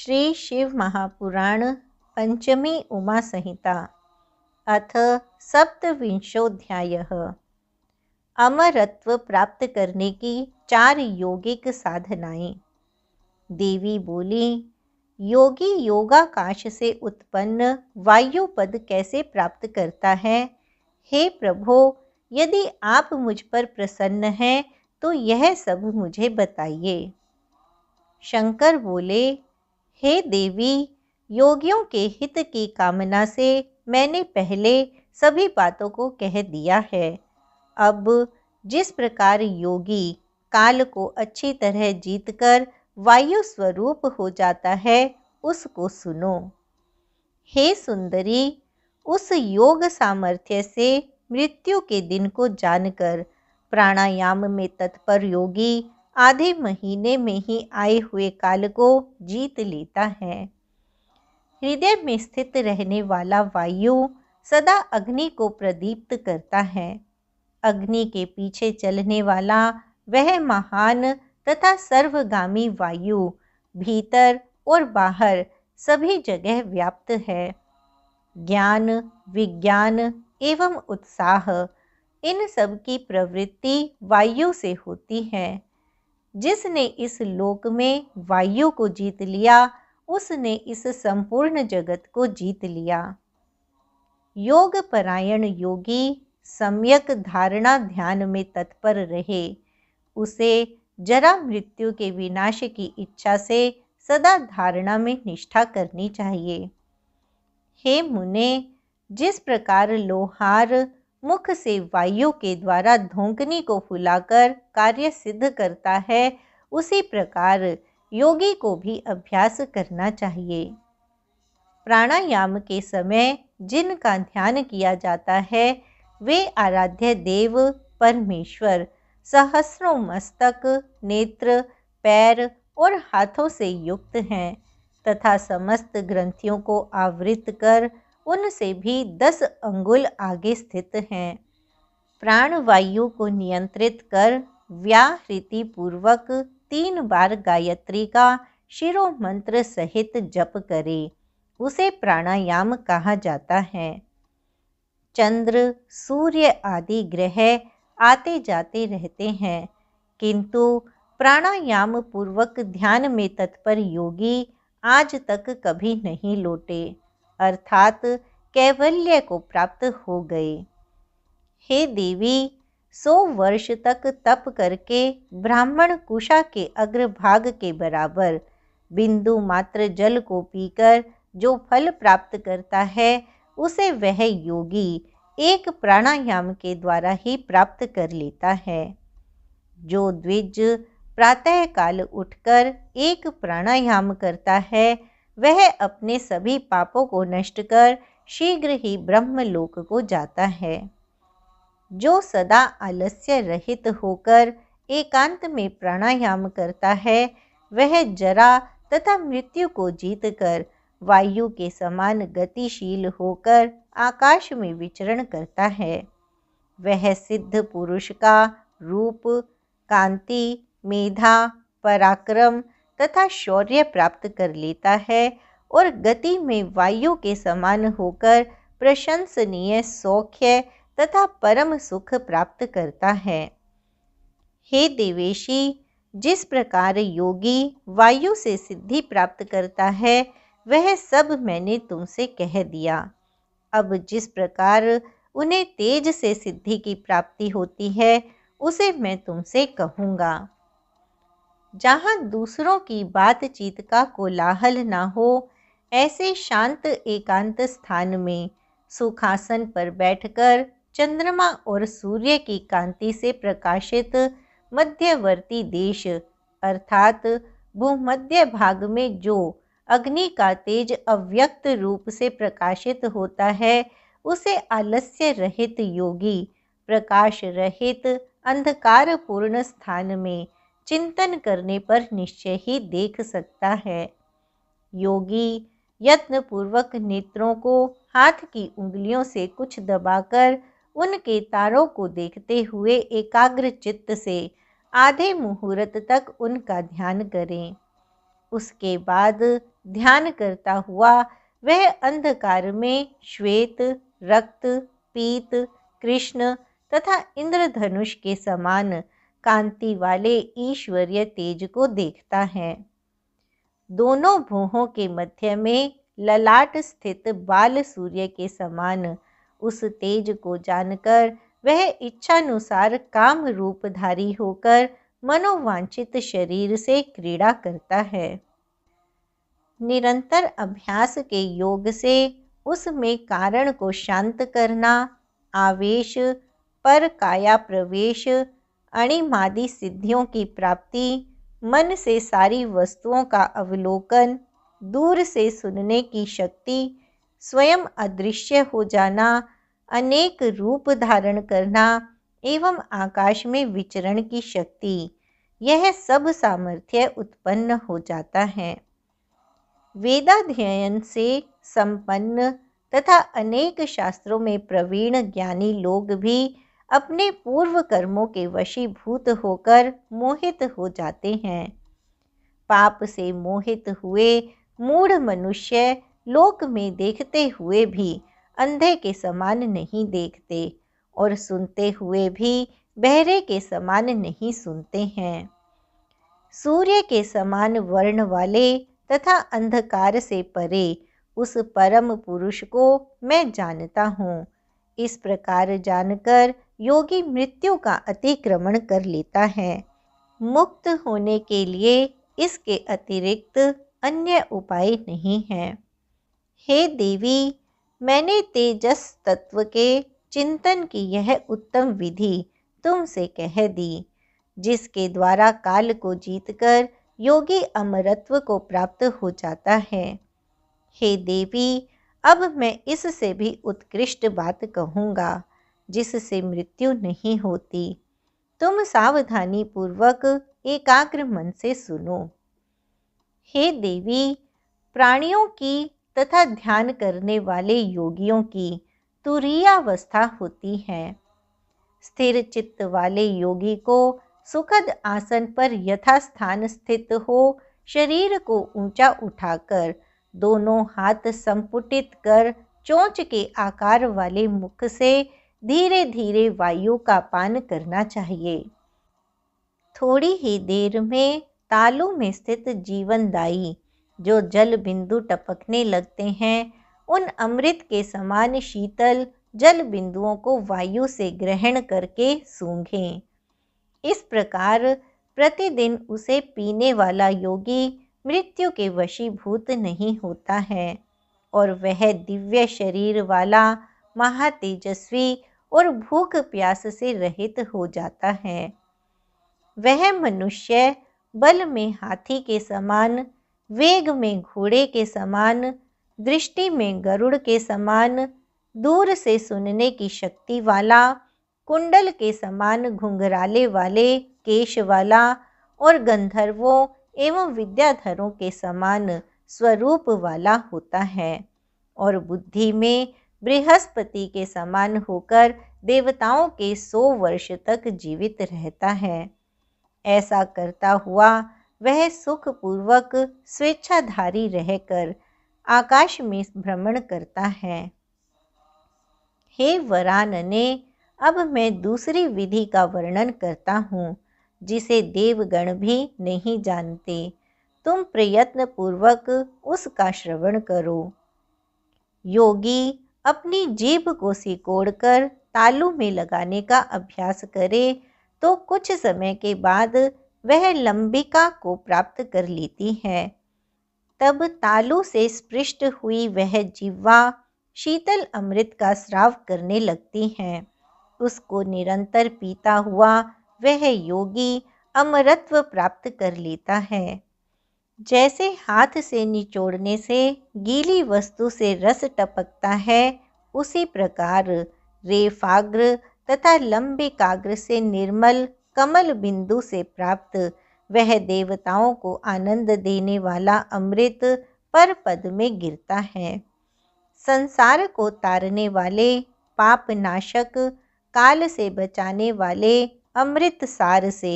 श्री शिव महापुराण पंचमी उमा संहिता अथ सप्तविंशोऽध्यायः। अमरत्व प्राप्त करने की 4 योगिक साधनाएं। देवी बोली, योगी योगाकाश से उत्पन्न वायुपद कैसे प्राप्त करता है? हे प्रभो, यदि आप मुझ पर प्रसन्न हैं तो यह सब मुझे बताइए। शंकर बोले, हे देवी, योगियों के हित की कामना से मैंने पहले सभी बातों को कह दिया है। अब जिस प्रकार योगी काल को अच्छी तरह जीतकर वायु स्वरूप हो जाता है, उसको सुनो। हे सुंदरी, उस योग सामर्थ्य से मृत्यु के दिन को जानकर प्राणायाम में तत्पर योगी आधे महीने में ही आए हुए काल को जीत लेता है। हृदय में स्थित रहने वाला वायु सदा अग्नि को प्रदीप्त करता है। अग्नि के पीछे चलने वाला वह महान तथा सर्वगामी वायु भीतर और बाहर सभी जगह व्याप्त है। ज्ञान, विज्ञान एवं उत्साह, इन सब की प्रवृत्ति वायु से होती है। जिसने इस लोक में वायु को जीत लिया, उसने इस संपूर्ण जगत को जीत लिया। योग परायण योगी सम्यक धारणा ध्यान में तत्पर रहे। उसे जरा मृत्यु के विनाश की इच्छा से सदा धारणा में निष्ठा करनी चाहिए। हे मुने, जिस प्रकार लोहार मुख से वायु के द्वारा धोंकनी को फुलाकर कार्य सिद्ध करता है, उसी प्रकार योगी को भी अभ्यास करना चाहिए। प्राणायाम के समय जिनका ध्यान किया जाता है, वे आराध्य देव परमेश्वर सहस्रों मस्तक, नेत्र, पैर और हाथों से युक्त हैं तथा समस्त ग्रंथियों को आवृत कर उनसे भी 10 अंगुल आगे स्थित हैं। प्राणवायु को नियंत्रित कर व्याहृति पूर्वक 3 बार गायत्री का शिरो मंत्र सहित जप करे। उसे प्राणायाम कहा जाता है। चंद्र, सूर्य आदि ग्रह आते जाते रहते हैं, किंतु प्राणायाम पूर्वक ध्यान में तत्पर योगी आज तक कभी नहीं लौटे, अर्थात कैवल्य को प्राप्त हो गए। हे देवी, 100 वर्ष तक तप करके ब्राह्मण कुशा के अग्रभाग के बराबर बिंदु मात्र जल को पीकर जो फल प्राप्त करता है, उसे वह योगी एक प्राणायाम के द्वारा ही प्राप्त कर लेता है। जो द्विज प्रातः काल उठकर एक प्राणायाम करता है, वह अपने सभी पापों को नष्ट कर शीघ्र ही ब्रह्मलोक को जाता है। जो सदा आलस्य रहित होकर एकांत में प्राणायाम करता है, वह जरा तथा मृत्यु को जीतकर वायु के समान गतिशील होकर आकाश में विचरण करता है। वह सिद्ध पुरुष का रूप, कांति, मेधा, पराक्रम तथा शौर्य प्राप्त कर लेता है और गति में वायु के समान होकर प्रशंसनीय सौख्य तथा परम सुख प्राप्त करता है। हे देवेशी, जिस प्रकार योगी वायु से सिद्धि प्राप्त करता है, वह सब मैंने तुमसे कह दिया। अब जिस प्रकार उन्हें तेज से सिद्धि की प्राप्ति होती है, उसे मैं तुमसे कहूँगा। जहाँ दूसरों की बातचीत का कोलाहल न हो, ऐसे शांत एकांत स्थान में सुखासन पर बैठकर चंद्रमा और सूर्य की कांति से प्रकाशित मध्यवर्ती देश अर्थात भूमध्य भाग में जो अग्नि का तेज अव्यक्त रूप से प्रकाशित होता है, उसे आलस्य रहित योगी प्रकाश रहित अंधकार पूर्ण स्थान में चिंतन करने पर निश्चय ही देख सकता है। योगी यत्न पूर्वक नेत्रों को हाथ की उंगलियों से कुछ दबाकर उनके तारों को देखते हुए एकाग्र चित्त से आधे मुहूर्त तक उनका ध्यान करें। उसके बाद ध्यान करता हुआ वह अंधकार में श्वेत, रक्त, पीत, कृष्ण तथा इंद्रधनुष के समान कांति वाले ईश्वरीय तेज को देखता है। दोनों भुवों के मध्य में ललाट स्थित बाल सूर्य के समान उस तेज को जानकर वह इच्छानुसार काम रूपधारी होकर मनोवांछित शरीर से क्रीड़ा करता है। निरंतर अभ्यास के योग से उसमें कारण को शांत करना, आवेश, पर काया प्रवेश, अणिमादि सिद्धियों की प्राप्ति, मन से सारी वस्तुओं का अवलोकन, दूर से सुनने की शक्ति, स्वयं अदृश्य हो जाना, अनेक रूप धारण करना एवं आकाश में विचरण की शक्ति, यह सब सामर्थ्य उत्पन्न हो जाता है। वेदाध्ययन से संपन्न तथा अनेक शास्त्रों में प्रवीण ज्ञानी लोग भी अपने पूर्व कर्मों के वशीभूत होकर मोहित हो जाते हैं। पाप से मोहित हुए मूढ़ मनुष्य लोक में देखते हुए भी अंधे के समान नहीं देखते और सुनते हुए भी बहरे के समान नहीं सुनते हैं। सूर्य के समान वर्ण वाले तथा अंधकार से परे उस परम पुरुष को मैं जानता हूँ। इस प्रकार जानकर योगी मृत्यु का अतिक्रमण कर लेता है। मुक्त होने के लिए इसके अतिरिक्त अन्य उपाय नहीं है। हे देवी, मैंने तेजस तत्व के चिंतन की यह उत्तम विधि तुमसे कह दी, जिसके द्वारा काल को जीतकर योगी अमरत्व को प्राप्त हो जाता है। हे देवी, अब मैं इससे भी उत्कृष्ट बात कहूँगा, जिससे मृत्यु नहीं होती। तुम सावधानी पूर्वक एकाग्र मन से सुनो। हे देवी, प्राणियों की तथा ध्यान करने वाले योगियों की तुरीयावस्था होती है। स्थिर चित्त वाले योगी को सुखद आसन पर यथास्थान स्थित हो शरीर को ऊंचा उठाकर दोनों हाथ संपुटित कर चोंच के आकार वाले मुख से धीरे धीरे वायु का पान करना चाहिए। थोड़ी ही देर में तालू में स्थित जीवनदायी जो जल बिंदु टपकने लगते हैं, उन अमृत के समान शीतल जल बिंदुओं को वायु से ग्रहण करके सूंघें। इस प्रकार प्रतिदिन उसे पीने वाला योगी मृत्यु के वशीभूत नहीं होता है और वह दिव्य शरीर वाला महातेजस्वी और भूख प्यास से रहित हो जाता है। वह मनुष्य बल में हाथी के समान, वेग में घोड़े के समान, दृष्टि में गरुड़ के समान, दूर से सुनने की शक्ति वाला, कुंडल के समान घुंघराले वाले केश वाला और गंधर्वों एवं विद्याधरों के समान स्वरूप वाला होता है और बुद्धि में बृहस्पति के समान होकर देवताओं के 100 वर्ष तक जीवित रहता है। ऐसा करता हुआ वह सुखपूर्वक स्वेच्छाधारी रहकर आकाश में भ्रमण करता है। हे वरानने, अब मैं दूसरी विधि का वर्णन करता हूँ, जिसे देवगण भी नहीं जानते। तुम प्रयत्न पूर्वक उसका श्रवण करो। योगी अपनी जीभ को सिकोड़कर तालू में लगाने का अभ्यास करे तो कुछ समय के बाद वह लंबिका को प्राप्त कर लेती है। तब तालू से स्पृष्ट हुई वह जिह्वा शीतल अमृत का स्राव करने लगती है। उसको निरंतर पीता हुआ वह योगी अमरत्व प्राप्त कर लेता है। जैसे हाथ से निचोड़ने से गीली वस्तु से रस टपकता है, उसी प्रकार रेफाग्र तथा लंबिकाग्र से निर्मल कमल बिंदु से प्राप्त वह देवताओं को आनंद देने वाला अमृत पर पद में गिरता है। संसार को तारने वाले, पाप नाशक, काल से बचाने वाले अमृत सार से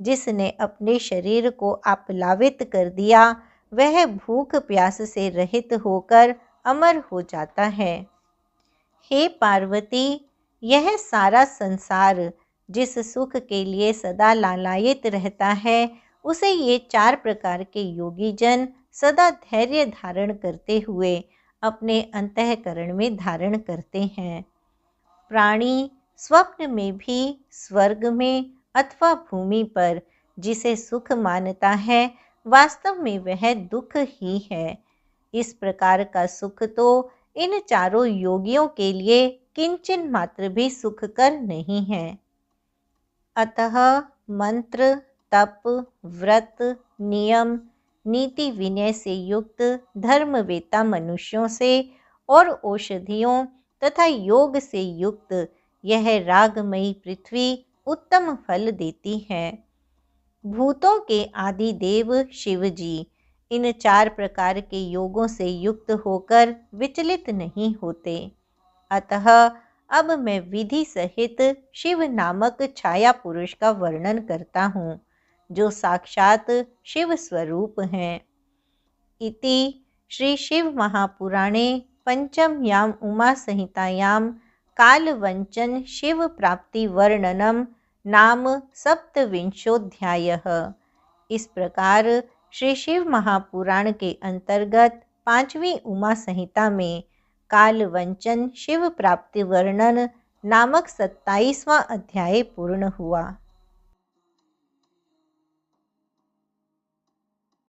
जिसने अपने शरीर को आप्लावित कर दिया, वह भूख प्यास से रहित होकर अमर हो जाता है। हे पार्वती, यह सारा संसार जिस सुख के लिए सदा लालायित रहता है, उसे ये 4 प्रकार के योगी जन सदा धैर्य धारण करते हुए अपने अंतःकरण में धारण करते हैं। प्राणी स्वप्न में भी, स्वर्ग में अथवा भूमि पर जिसे सुख मानता है, वास्तव में वह दुख ही है। इस प्रकार का सुख तो इन चारों योगियों के लिए किंचन मात्र भी सुखकर नहीं है। अतः मंत्र, तप, व्रत, नियम, नीति विनय से युक्त धर्मवेत्ता मनुष्यों से और औषधियों तथा योग से युक्त यह रागमयी पृथ्वी उत्तम फल देती है। भूतों के आदि देव शिव जी इन 4 प्रकार के योगों से युक्त होकर विचलित नहीं होते। अतः अब मैं विधि सहित शिव नामक छाया पुरुष का वर्णन करता हूँ, जो साक्षात शिव स्वरूप हैं। इति श्री शिव महापुराणे पंचम्यां उमा संहितायां कालवंचन शिव प्राप्ति वर्णनम नाम 27वाध्यायः। इस प्रकार श्री शिव महापुराण के अंतर्गत 5वीं उमा संहिता में कालवंचन शिव प्राप्ति वर्णन नामक 27वां अध्याय पूर्ण हुआ।